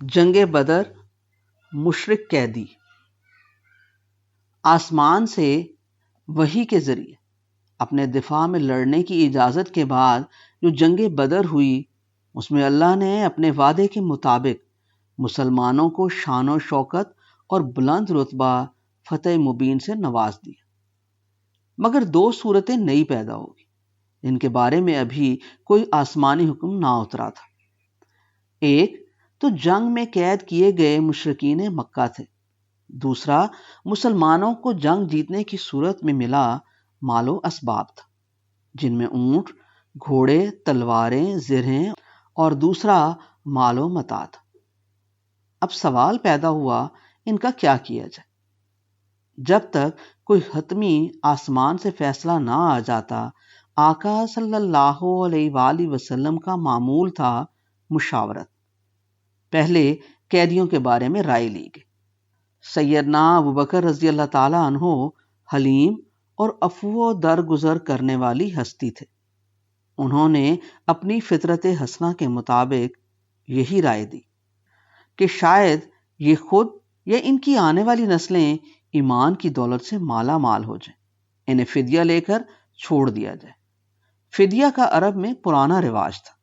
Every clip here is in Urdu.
جنگ بدر، مشرک قیدی۔ آسمان سے وحی کے ذریعے اپنے دفاع میں لڑنے کی اجازت کے بعد جو جنگ بدر ہوئی، اس میں اللہ نے اپنے وعدے کے مطابق مسلمانوں کو شان و شوکت اور بلند رتبہ فتح مبین سے نواز دیا۔ مگر دو صورتیں نئی پیدا ہوگی جن کے بارے میں ابھی کوئی آسمانی حکم نہ اترا تھا۔ ایک تو جنگ میں قید کیے گئے مشرکین مکہ تھے، دوسرا مسلمانوں کو جنگ جیتنے کی صورت میں ملا مال و اسباب تھا، جن میں اونٹ، گھوڑے، تلواریں، زرہیں اور دوسرا مال و متاع تھا۔ اب سوال پیدا ہوا ان کا کیا کیا جائے؟ جب تک کوئی حتمی آسمان سے فیصلہ نہ آ جاتا، آقا صلی اللہ علیہ وآلہ وسلم کا معمول تھا مشاورت۔ پہلے قیدیوں کے بارے میں رائے لی گئی۔ سیدنا ابوبکر رضی اللہ تعالی عنہ حلیم اور عفو و درگزر کرنے والی ہستی تھے۔ انہوں نے اپنی فطرت حسنہ کے مطابق یہی رائے دی کہ شاید یہ خود یا ان کی آنے والی نسلیں ایمان کی دولت سے مالا مال ہو جائیں، انہیں فدیہ لے کر چھوڑ دیا جائے۔ فدیہ کا عرب میں پرانا رواج تھا۔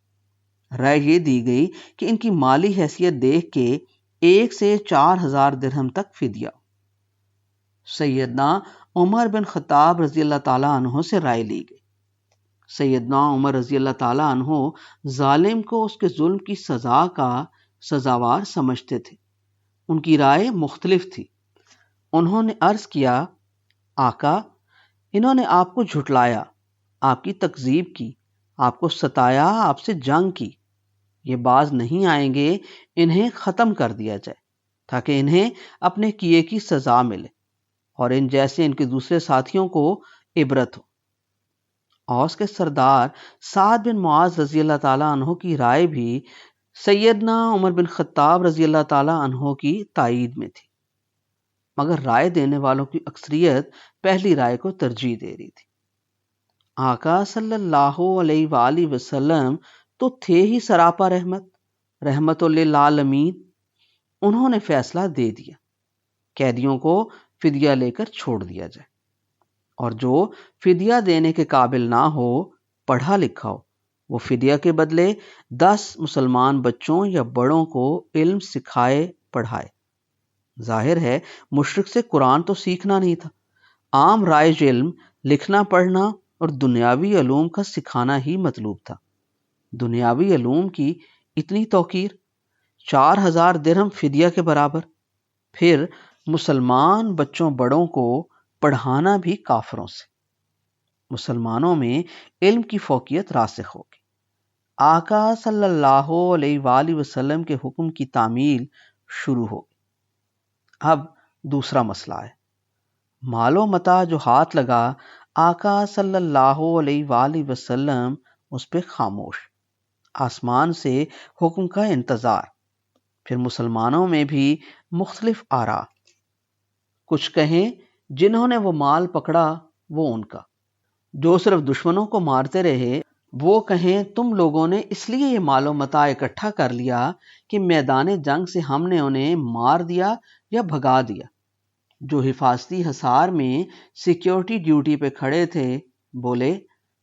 رائے یہ دی گئی کہ ان کی مالی حیثیت دیکھ کے 1 سے 4,000 درہم تک فدیہ۔ سیدنا عمر بن خطاب رضی اللہ تعالیٰ عنہ سے رائے لی گئی۔ سیدنا عمر رضی اللہ تعالیٰ عنہ ظالم کو اس کے ظلم کی سزا کا سزاوار سمجھتے تھے۔ ان کی رائے مختلف تھی۔ انہوں نے عرض کیا، آقا، انہوں نے آپ کو جھٹلایا، آپ کی تکذیب کی، آپ کو ستایا، آپ سے جنگ کی، یہ باز نہیں آئیں گے، انہیں ختم کر دیا جائے تاکہ انہیں اپنے کیے کی سزا ملے اور ان جیسے ان کے دوسرے ساتھیوں کو عبرت ہو۔ اوس کے سردار سعد بن معاذ رضی اللہ تعالیٰ عنہ کی رائے بھی سیدنا عمر بن خطاب رضی اللہ تعالیٰ عنہ کی تائید میں تھی، مگر رائے دینے والوں کی اکثریت پہلی رائے کو ترجیح دے رہی تھی۔ آقا صلی اللہ علیہ وآلہ وسلم تو تھے ہی سراپا رحمت للعالمین۔ انہوں نے فیصلہ دے دیا، قیدیوں کو فدیہ لے کر چھوڑ دیا جائے، اور جو فدیہ دینے کے قابل نہ ہو، پڑھا لکھا ہو، وہ فدیہ کے بدلے 10 مسلمان بچوں یا بڑوں کو علم سکھائے پڑھائے۔ ظاہر ہے مشرک سے قرآن تو سیکھنا نہیں تھا، عام رائج علم لکھنا پڑھنا اور دنیاوی علوم کا سکھانا ہی مطلوب تھا۔ دنیاوی علوم کی اتنی توقیر، 4,000 درہم فدیہ کے برابر، پھر مسلمان بچوں بڑوں کو پڑھانا بھی کافروں سے۔ مسلمانوں میں علم کی فوقیت راسخ ہوگی۔ آقا صلی اللہ علیہ وآلہ وسلم کے حکم کی تعمیل شروع ہوگی۔ اب دوسرا مسئلہ ہے، مال و متاع جو ہاتھ لگا، آقا صلی اللہ علیہ وآلہ وسلم اس پہ خاموش، آسمان سے حکم کا انتظار۔ پھر مسلمانوں میں بھی مختلف آراء، کچھ کہیں جنہوں نے وہ مال پکڑا وہ ان کا، جو صرف دشمنوں کو مارتے رہے وہ کہیں تم لوگوں نے اس لیے یہ مال و متاع اکٹھا کر لیا کہ میدان جنگ سے ہم نے انہیں مار دیا یا بھگا دیا۔ جو حفاظتی حصار میں سیکیورٹی ڈیوٹی پہ کھڑے تھے بولے،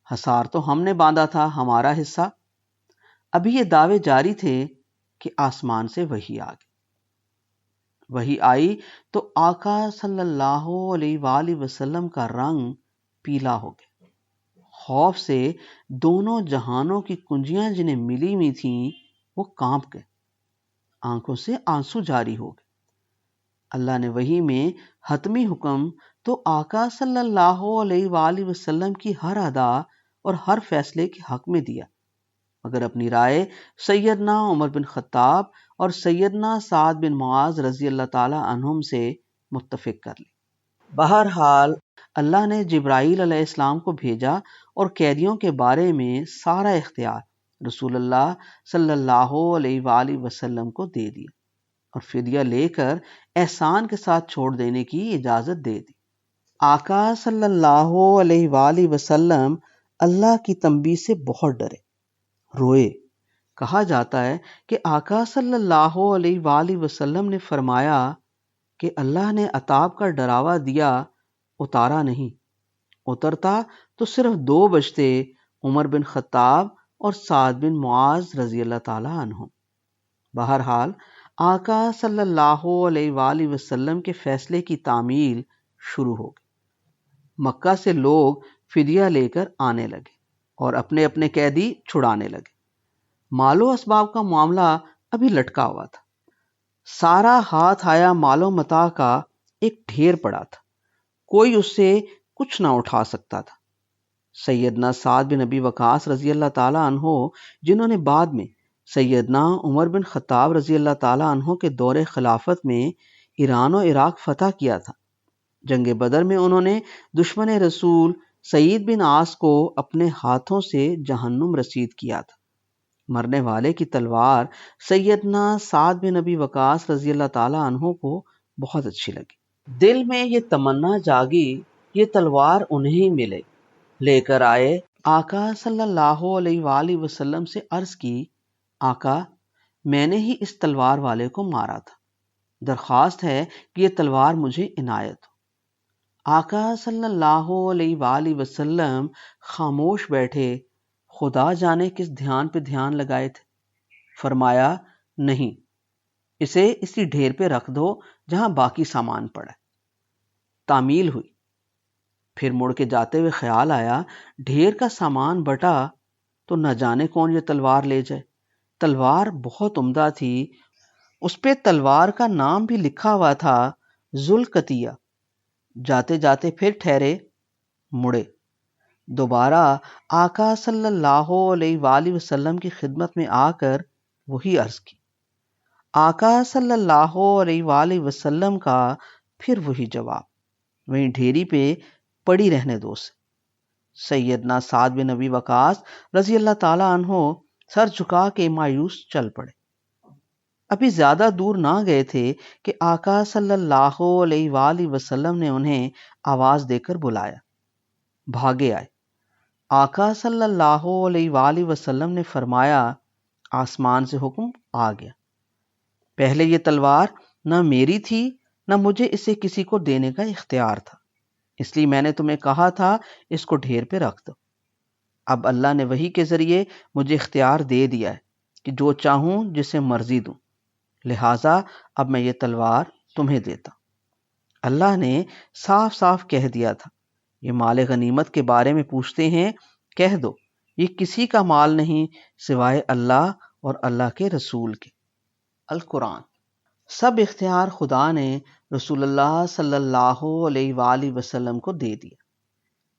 حصار تو ہم نے باندھا تھا، ہمارا حصہ۔ ابھی یہ دعوے جاری تھے کہ آسمان سے وحی آ گئی۔ وحی آئی تو آقا صلی اللہ علیہ وآلہ وسلم کا رنگ پیلا ہو گیا۔ خوف سے دونوں جہانوں کی کنجیاں جنہیں ملی ہوئی تھیں وہ کانپ گئے، آنکھوں سے آنسو جاری ہو گئے۔ اللہ نے وحی میں حتمی حکم تو آقا صلی اللہ علیہ وآلہ وسلم کی ہر ادا اور ہر فیصلے کے حق میں دیا، مگر اپنی رائے سیدنا عمر بن خطاب اور سیدنا سعد بن معاذ رضی اللہ تعالی عنہم سے متفق کر لی۔ بہرحال اللہ نے جبرائیل علیہ السلام کو بھیجا اور قیدیوں کے بارے میں سارا اختیار رسول اللہ صلی اللہ علیہ وآلہ وسلم کو دے دیا اور فدیہ لے کر احسان کے ساتھ چھوڑ دینے کی اجازت دے دی۔ آقا صلی اللہ علیہ وآلہ وسلم اللہ کی تنبیہ سے بہت ڈرے، روئے، کہا جاتا ہے کہ آقا صلی اللہ علیہ وآلہ وسلم نے فرمایا کہ اللہ نے عذاب کا ڈراوا دیا، اتارا نہیں، اترتا تو صرف 2 بچتے، عمر بن خطاب اور سعد بن معاذ رضی اللہ تعالی عنہ۔ بہرحال آقا صلی اللہ علیہ وآلہ وسلم کے فیصلے کی تعمیل شروع ہو گئی۔ مکہ سے لوگ فدیہ لے کر آنے لگے اور اپنے اپنے قیدی چھڑانے لگے۔ مال و اسباب کا معاملہ ابھی لٹکا ہوا تھا۔ سارا ہاتھ آیا مال و متاع کا ایک ڈھیر پڑا تھا، کوئی اس سے کچھ نہ اٹھا سکتا تھا۔ سیدنا سعد بن ابی وقاص رضی اللہ تعالی عنہ، جنہوں نے بعد میں سیدنا عمر بن خطاب رضی اللہ تعالی عنہ کے دور خلافت میں ایران و عراق فتح کیا تھا، جنگ بدر میں انہوں نے دشمن رسول سعید بن عاص کو اپنے ہاتھوں سے جہنم رسید کیا تھا۔ مرنے والے کی تلوار سیدنا سعد بن ابی وقاص رضی اللہ تعالی عنہ کو بہت اچھی لگی۔ دل میں یہ تمنا جاگی یہ تلوار انہیں ملے۔ لے کر آئے، آقا صلی اللہ علیہ وآلہ وسلم سے عرض کی، آقا میں نے ہی اس تلوار والے کو مارا تھا، درخواست ہے کہ یہ تلوار مجھے عنایت ہو۔ آقا صلی اللہ علیہ وآلہ وسلم خاموش بیٹھے، خدا جانے کس دھیان پہ دھیان لگائے تھے۔ فرمایا، نہیں، اسے اسی ڈھیر پہ رکھ دو جہاں باقی سامان پڑا ہے۔ تعمیل ہوئی۔ پھر مڑ کے جاتے ہوئے خیال آیا، ڈھیر کا سامان بٹا تو نہ جانے کون یہ تلوار لے جائے۔ تلوار بہت عمدہ تھی، اس پہ تلوار کا نام بھی لکھا ہوا تھا، ذوالقطیہ۔ جاتے جاتے پھر ٹھہرے، مڑے، دوبارہ آقا صلی اللہ علیہ وآلہ وسلم کی خدمت میں آ کر وہی عرض کی۔ آقا صلی اللہ علیہ وآلہ وسلم کا پھر وہی جواب، وہیں ڈھیری پہ پڑی رہنے دو سے۔ سیدنا سعد بن ابی وقاص رضی اللہ تعالی عنہ سر جھکا کے مایوس چل پڑے۔ ابھی زیادہ دور نہ گئے تھے کہ آقا صلی اللہ علیہ وآلہ وسلم نے انہیں آواز دے کر بلایا۔ بھاگے آئے۔ آقا صلی اللہ علیہ وآلہ وسلم نے فرمایا، آسمان سے حکم آ گیا، پہلے یہ تلوار نہ میری تھی نہ مجھے اسے کسی کو دینے کا اختیار تھا، اس لیے میں نے تمہیں کہا تھا اس کو ڈھیر پہ رکھ دو۔ اب اللہ نے وحی کے ذریعے مجھے اختیار دے دیا ہے کہ جو چاہوں جسے مرضی دوں، لہٰذا اب میں یہ تلوار تمہیں دیتا۔ اللہ نے صاف صاف کہہ دیا تھا، یہ مال غنیمت کے بارے میں پوچھتے ہیں، کہہ دو یہ کسی کا مال نہیں سوائے اللہ اور اللہ کے رسول کے۔ القرآن۔ سب اختیار خدا نے رسول اللہ صلی اللہ علیہ وآلہ وسلم کو دے دیا۔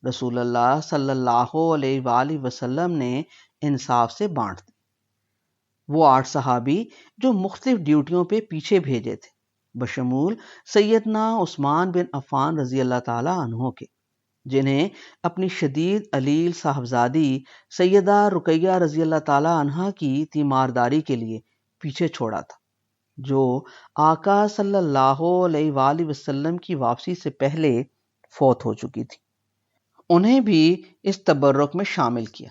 رسول اللہ صلی اللہ علیہ وآلہ وسلم نے انصاف سے بانٹ دی۔ وہ 8 صحابی جو مختلف ڈیوٹیوں پہ پیچھے بھیجے تھے، بشمول سیدنا عثمان بن عفان رضی اللہ تعالی عنہ کے، جنہیں اپنی شدید علیل صاحبزادی سیدہ رقیہ رضی اللہ تعالی عنہ کی تیمارداری کے لیے پیچھے چھوڑا تھا، جو آقا صلی اللہ علیہ وآلہ وسلم کی واپسی سے پہلے فوت ہو چکی تھی، انہیں بھی اس تبرک میں شامل کیا۔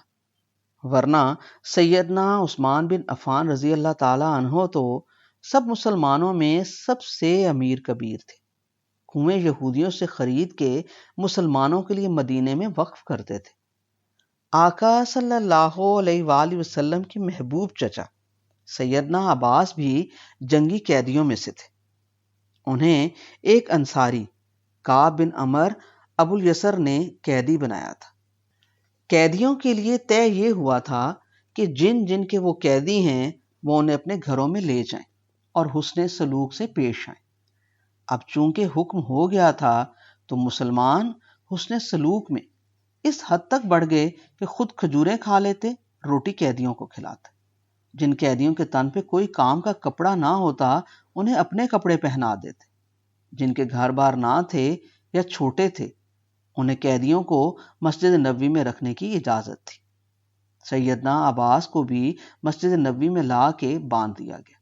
ورنہ سیدنا عثمان بن عفان رضی اللہ تعالی عنہ تو سب مسلمانوں میں سب سے امیر کبیر تھے، کنویں یہودیوں سے خرید کے مسلمانوں کے لیے مدینے میں وقف کرتے تھے۔ آقا صلی اللہ علیہ وآلہ وسلم کے محبوب چچا سیدنا عباس بھی جنگی قیدیوں میں سے تھے۔ انہیں ایک انصاری کعب بن عمر ابو الیسر نے قیدی بنایا تھا۔ قیدیوں کے لیے طے یہ ہوا تھا کہ جن جن کے وہ قیدی ہیں وہ انہیں اپنے گھروں میں لے جائیں اور حسن سلوک سے پیش آئیں۔ اب چونکہ حکم ہو گیا تھا تو مسلمان حسن سلوک میں اس حد تک بڑھ گئے کہ خود کھجوریں کھا لیتے، روٹی قیدیوں کو کھلاتے۔ جن قیدیوں کے تن پہ کوئی کام کا کپڑا نہ ہوتا انہیں اپنے کپڑے پہنا دیتے۔ جن کے گھر بار نہ تھے یا چھوٹے تھے انہیں قیدیوں کو مسجد نبوی میں رکھنے کی اجازت تھی۔ سیدنا عباس کو بھی مسجد نبوی میں لا کے باندھ دیا گیا۔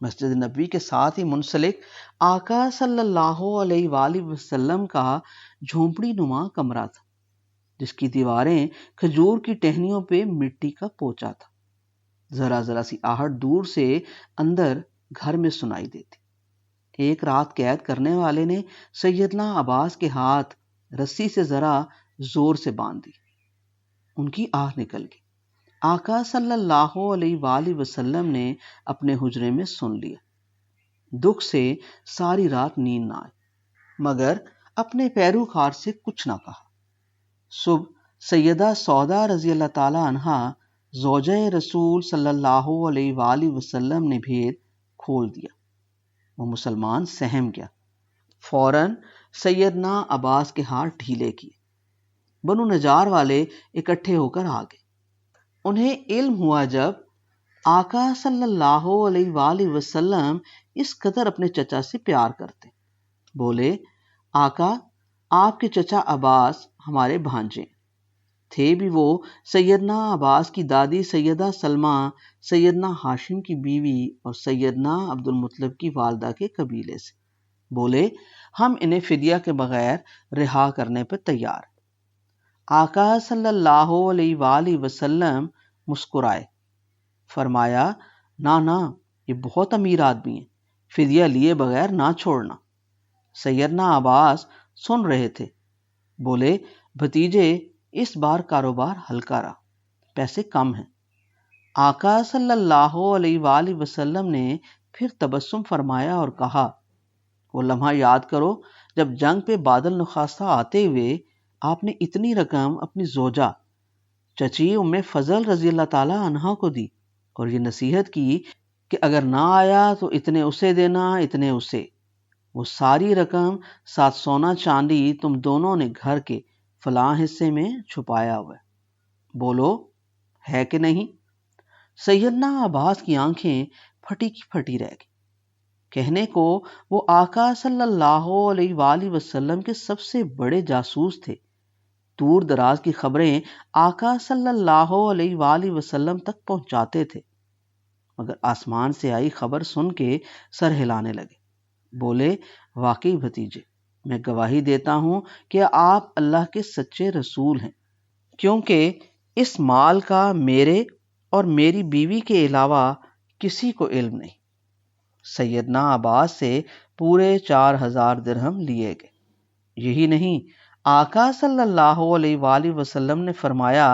مسجد نبوی کے ساتھ ہی منسلک آقا صلی اللہ علیہ وآلہ وسلم کا جھونپڑی نما کمرہ تھا، جس کی دیواریں کھجور کی ٹہنیوں پہ مٹی کا پوچا تھا۔ ذرا ذرا سی آہٹ دور سے اندر گھر میں سنائی دیتی۔ ایک رات قید کرنے والے نے سیدنا عباس کے ہاتھ رسی سے ذرا زور سے باندھ دی، ان کی آہ نکل گئی۔ آقا صلی اللہ علیہ وآلہ وسلم نے اپنے حجرے میں سن لیا۔ دکھ سے ساری رات نیند نہ آئی، مگر اپنے پیروکار سے کچھ نہ کہا۔ صبح سیدہ سودا رضی اللہ تعالی عنہا زوجہ رسول صلی اللہ علیہ وآلہ وسلم نے بھید کھول دیا۔ وہ مسلمان سہم گیا، فوراً سیدنا عباس کے ہاتھ ڈھیلے کیے۔ بنو نجار والے اکٹھے ہو کر آ گئے۔ انہیں علم ہوا جب آقا صلی اللہ علیہ وآلہ وسلم اس قدر اپنے چچا سے پیار کرتے، بولے آقا آپ کے چچا عباس ہمارے بھانجے تھے بھی وہ سیدنا عباس کی دادی سیدہ سلمہ سیدنا ہاشم کی بیوی اور سیدنا عبد المطلب کی والدہ کے قبیلے سے۔ بولے ہم انہیں فدیہ کے بغیر رہا کرنے پر تیار ہیں۔ آقا صلی اللہ علیہ وآلہ وسلم مسکرائے، فرمایا نہ یہ بہت امیر آدمی ہیں، فدیہ لیے بغیر نہ چھوڑنا۔ سیدنا عباس سن رہے تھے، بولے بھتیجے اس بار کاروبار ہلکا رہا، پیسے کم ہیں۔ آقا صلی اللہ علیہ وآلہ وسلم نے پھر تبسم فرمایا اور کہا، وہ لمحہ یاد کرو جب جنگ پہ بادل نخاستہ آتے ہوئے آپ نے اتنی رقم اپنی زوجہ چچی ام فضل رضی اللہ تعالی عنہا کو دی اور یہ نصیحت کی کہ اگر نہ آیا تو اتنے اسے دینا، اتنے اسے۔ وہ ساری رقم ساتھ سونا چاندی تم دونوں نے گھر کے فلاں حصے میں چھپایا ہوا ہے، بولو ہے کہ نہیں؟ سیدنا عباس کی آنکھیں پھٹی کی پھٹی رہ گئی۔ کہنے کو وہ آقا صلی اللہ علیہ وآلہ وسلم کے سب سے بڑے جاسوس تھے، دور دراز کی خبریں آقا صلی اللہ علیہ وآلہ وسلم تک پہنچاتے تھے، مگر آسمان سے آئی خبر سن کے سر ہلانے لگے۔ بولے واقعی بھتیجے، میں گواہی دیتا ہوں کہ آپ اللہ کے سچے رسول ہیں، کیونکہ اس مال کا میرے اور میری بیوی کے علاوہ کسی کو علم نہیں۔ سیدنا عباس سے پورے 4000 درہم لیے گئے۔ یہی نہیں، آقا صلی اللہ علیہ وآلہ وسلم نے فرمایا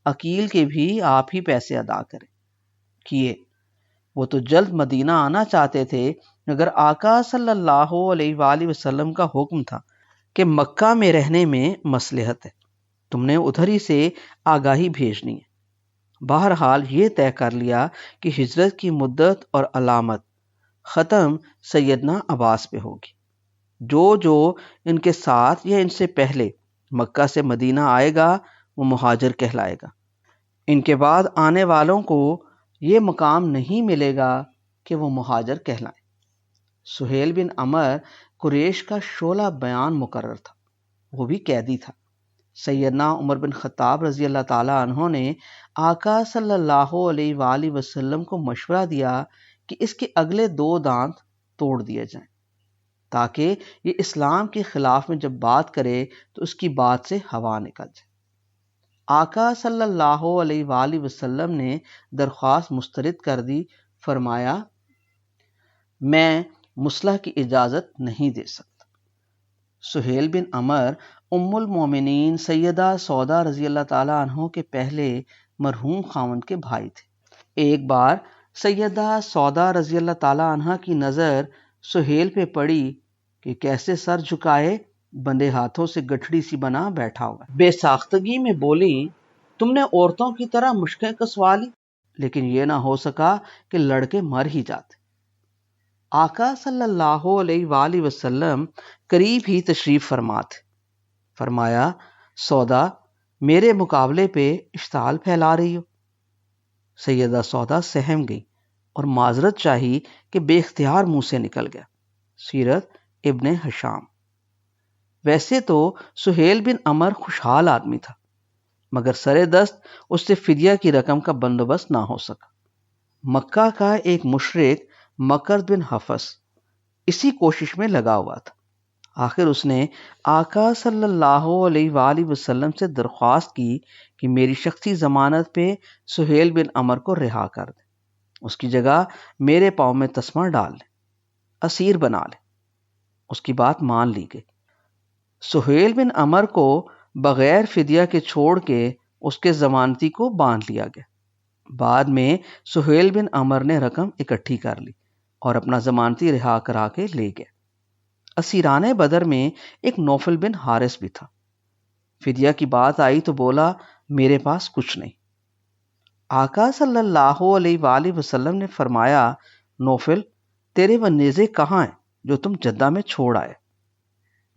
عقیل کے بھی آپ ہی پیسے ادا کریں۔ کیے، وہ تو جلد مدینہ آنا چاہتے تھے، مگر آقا صلی اللہ علیہ وآلہ وسلم کا حکم تھا کہ مکہ میں رہنے میں مصلحت ہے، تم نے ادھر ہی سے آگاہی بھیجنی ہے۔ بہرحال یہ طے کر لیا کہ ہجرت کی مدت اور علامت ختم سیدنا عباس پہ ہوگی۔ جو ان کے ساتھ یا ان سے پہلے مکہ سے مدینہ آئے گا وہ مہاجر کہلائے گا۔ ان کے بعد آنے والوں کو یہ مقام نہیں ملے گا کہ وہ مہاجر کہلائیں۔ سہیل بن عمر قریش کا شعلہ بیان مقرر تھا، وہ بھی قیدی تھا۔ سیدنا عمر بن خطاب رضی اللہ تعالی عنہ نے آقا صلی اللہ علیہ وآلہ وسلم کو مشورہ دیا کہ اس کے اگلے 2 دانت توڑ دیے جائیں، تاکہ یہ اسلام کے خلاف میں جب بات کرے تو اس کی بات سے ہوا نکل جائے۔ آقا صلی اللہ علیہ وآلہ وسلم نے درخواست مسترد کر دی، فرمایا میں مصلح کی اجازت نہیں دے سکتا۔ سہیل بن عمر ام المومنین سیدہ سودا رضی اللہ تعالی عنہ کے پہلے مرحوم خاوند کے بھائی تھے۔ ایک بار سیدہ سودا رضی اللہ تعالی عنہ کی نظر سہیل پہ پڑی کہ کیسے سر جھکائے بندے ہاتھوں سے گٹھڑی سی بنا بیٹھا ہوا، بے ساختگی میں بولی تم نے عورتوں کی طرح مشقیں کسوا لی، لیکن یہ نہ ہو سکا کہ لڑکے مر ہی جاتے۔ آقا صلی اللہ علیہ وآلہ وسلم قریب ہی تشریف فرما تھے۔ فرمایا سودا میرے مقابلے پہ اشتعال پھیلا رہی ہو؟ سیدہ سودا سہم گئی اور معذرت چاہی کہ بے اختیار منہ سے نکل گیا۔ سیرت ابن ہشام۔ ویسے تو سہیل بن عمر خوشحال آدمی تھا، مگر سرے دست اس سے فدیہ کی رقم کا بندوبست نہ ہو سکا۔ مکہ کا ایک مشرک مکرد بن حفص اسی کوشش میں لگا ہوا تھا۔ آخر اس نے آقا صلی اللہ علیہ وآلہ وسلم سے درخواست کی کہ میری شخصی ضمانت پہ سہیل بن عمر کو رہا کر دیں، اس کی جگہ میرے پاؤں میں تسمہ ڈال لیں، اسیر بنا لیں۔ اس کی بات مان لی گئی۔ سہیل بن عمر کو بغیر فدیہ کے چھوڑ کے اس کے ضمانتی کو باندھ لیا گیا۔ بعد میں سہیل بن عمر نے رقم اکٹھی کر لی اور اپنا ضمانتی رہا کرا کے لے گیا۔ اسیران بدر میں ایک نوفل بن حارث بھی تھا۔ فدیہ کی بات آئی تو بولا میرے پاس کچھ نہیں۔ آقا صلی اللہ علیہ وآلہ وسلم نے فرمایا نوفل تیرے وہ نیزے کہاں ہیں جو تم جدہ میں چھوڑ آئے؟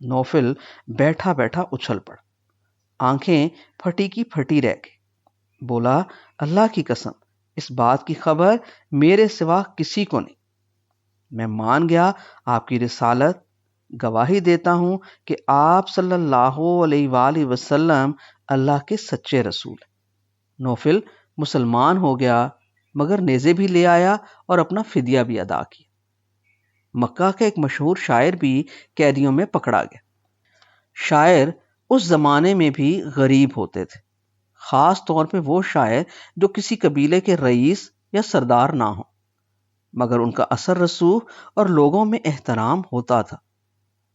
نوفل بیٹھا بیٹھا اچھل پڑا، آنکھیں پھٹی کی پھٹی رہ گئی، بولا اللہ کی قسم اس بات کی خبر میرے سوا کسی کو نہیں۔ میں مان گیا آپ کی رسالت، گواہی دیتا ہوں کہ آپ صلی اللہ علیہ وآلہ وسلم اللہ کے سچے رسول ہیں۔ نوفل مسلمان ہو گیا مگر نیزے بھی لے آیا اور اپنا فدیہ بھی ادا کیا۔ مکہ کا ایک مشہور شاعر بھی قیدیوں میں پکڑا گیا۔ شاعر اس زمانے میں بھی غریب ہوتے تھے، خاص طور پہ وہ شاعر جو کسی قبیلے کے رئیس یا سردار نہ ہوں، مگر ان کا اثر رسوخ اور لوگوں میں احترام ہوتا تھا۔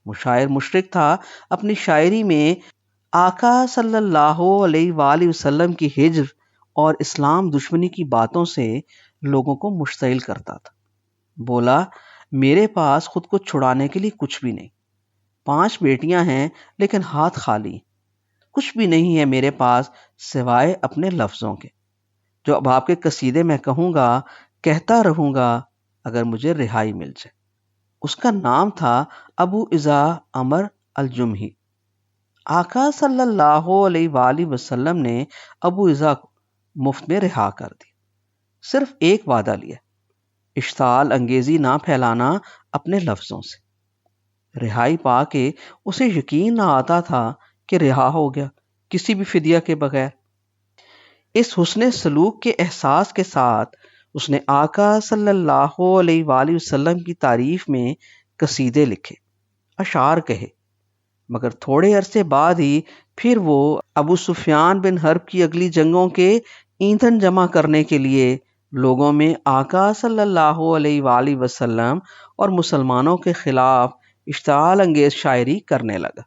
وہ شاعر مشرک تھا، اپنی شاعری میں آقا صلی اللہ علیہ وآلہ وسلم کی ہجر اور اسلام دشمنی کی باتوں سے لوگوں کو مشتعل کرتا تھا۔ بولا میرے پاس خود کو چھڑانے کے لیے کچھ بھی نہیں، 5 بیٹیاں ہیں لیکن ہاتھ خالی ہیں، کچھ بھی نہیں ہے میرے پاس سوائے اپنے لفظوں کے، جو اب آپ کے قصیدے میں کہوں گا، کہتا رہوں گا اگر مجھے رہائی مل جائے۔ اس کا نام تھا ابو اذا عمر الجمحی۔ آقا صلی اللہ علیہ وآلہ وسلم نے ابو اذا کو مفت میں رہا کر دی، صرف ایک وعدہ لیا، اشتعال انگیزی نہ پھیلانا اپنے لفظوں سے۔ رہائی پا کے اسے یقین نہ آتا تھا کہ رہا ہو گیا کسی بھی فدیہ کے بغیر۔ اس حسن سلوک کے احساس کے ساتھ اس نے آقا صلی اللہ علیہ وآلہ وسلم کی تعریف میں قصیدے لکھے، اشعار کہے، مگر تھوڑے عرصے بعد ہی پھر وہ ابو سفیان بن حرب کی اگلی جنگوں کے ایندھن جمع کرنے کے لیے لوگوں میں آقا صلی اللہ علیہ وآلہ وسلم اور مسلمانوں کے خلاف اشتعال انگیز شاعری کرنے لگا۔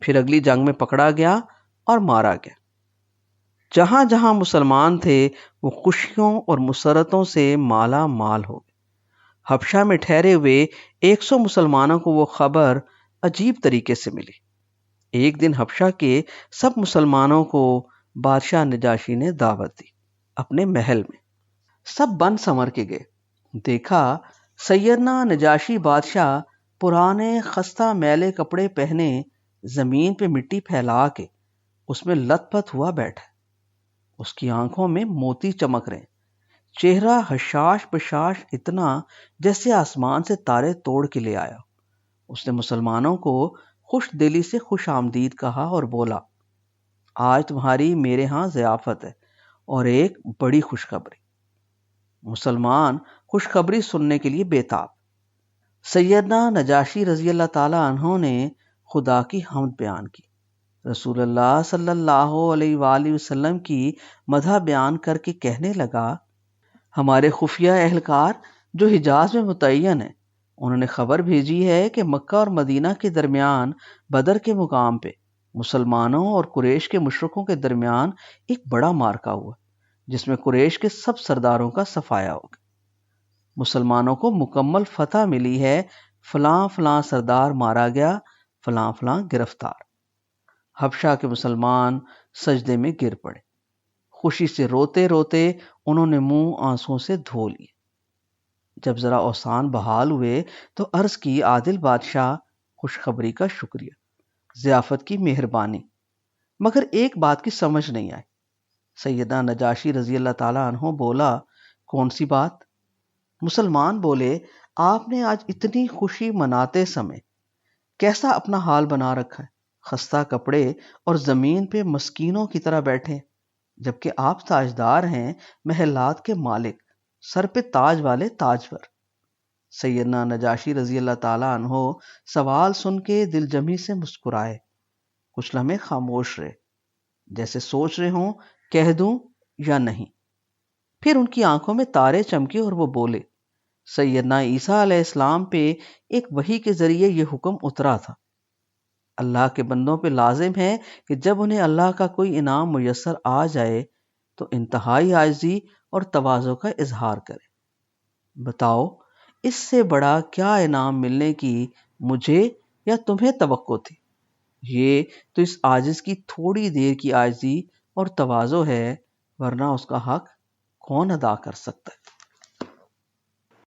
پھر اگلی جنگ میں پکڑا گیا اور مارا گیا۔ جہاں جہاں مسلمان تھے وہ خوشیوں اور مسرتوں سے مالا مال ہو گئے۔ حبشہ میں ٹھہرے ہوئے 100 مسلمانوں کو وہ خبر عجیب طریقے سے ملی۔ ایک دن حبشہ کے سب مسلمانوں کو بادشاہ نجاشی نے دعوت دی اپنے محل میں۔ سب بن سنور کے گئے۔ دیکھا سیدنا نجاشی بادشاہ پرانے خستہ میلے کپڑے پہنے زمین پہ مٹی پھیلا کے اس میں لت پت ہوا بیٹھا، اس کی آنکھوں میں موتی چمک رہے، چہرہ حشاش بشاش اتنا جیسے آسمان سے تارے توڑ کے لے آیا۔ اس نے مسلمانوں کو خوش دلی سے خوش آمدید کہا اور بولا آج تمہاری میرے ہاں ضیافت ہے اور ایک بڑی خوشخبری۔ مسلمان خوشخبری سننے کے لیے بےتاب۔ سیدنا نجاشی رضی اللہ تعالی عنہ نے خدا کی حمد بیان کی، رسول اللہ صلی اللہ علیہ وآلہ وسلم کی مدح بیان کر کے کہنے لگا ہمارے خفیہ اہلکار جو حجاز میں متعین ہیں، انہوں نے خبر بھیجی ہے کہ مکہ اور مدینہ کے درمیان بدر کے مقام پہ مسلمانوں اور قریش کے مشرکوں کے درمیان ایک بڑا معرکہ ہوا جس میں قریش کے سب سرداروں کا صفایا ہو گیا۔ مسلمانوں کو مکمل فتح ملی ہے، فلاں فلاں سردار مارا گیا، فلاں فلاں گرفتار۔ حبشہ کے مسلمان سجدے میں گر پڑے، خوشی سے روتے روتے انہوں نے منہ آنسوں سے دھو لیے۔ جب ذرا اوسان بحال ہوئے تو عرض کی عادل بادشاہ خوشخبری کا شکریہ، ضیافت کی مہربانی، مگر ایک بات کی سمجھ نہیں آئی۔ سیدنا نجاشی رضی اللہ تعالیٰ عنہ بولا کون سی بات؟ مسلمان بولے آپ نے آج اتنی خوشی مناتے سمے کیسا اپنا حال بنا رکھا ہے، خستہ کپڑے اور زمین پہ مسکینوں کی طرح بیٹھے، جبکہ آپ تاجدار ہیں، محلات کے مالک، سر پہ تاج والے تاجور۔ سیدنا نجاشی رضی اللہ تعالیٰ عنہ سوال سن کے دل جمی سے مسکرائے، کچھ لمحے خاموش رہے، جیسے سوچ رہے ہوں کہہ دوں یا نہیں۔ پھر ان کی آنکھوں میں تارے چمکے اور وہ بولے، سیدنا عیسیٰ علیہ السلام پہ ایک وحی کے ذریعے یہ حکم اترا تھا، اللہ کے بندوں پہ لازم ہے کہ جب انہیں اللہ کا کوئی انعام میسر آ جائے تو انتہائی عاجزی اور تواضع کا اظہار کرے۔ بتاؤ اس سے بڑا کیا انعام ملنے کی مجھے یا تمہیں توقع تھی؟ یہ تو اس عاجز کی تھوڑی دیر کی عاجزی اور تواضع ہے، ورنہ اس کا حق کون ادا کر سکتا ہے؟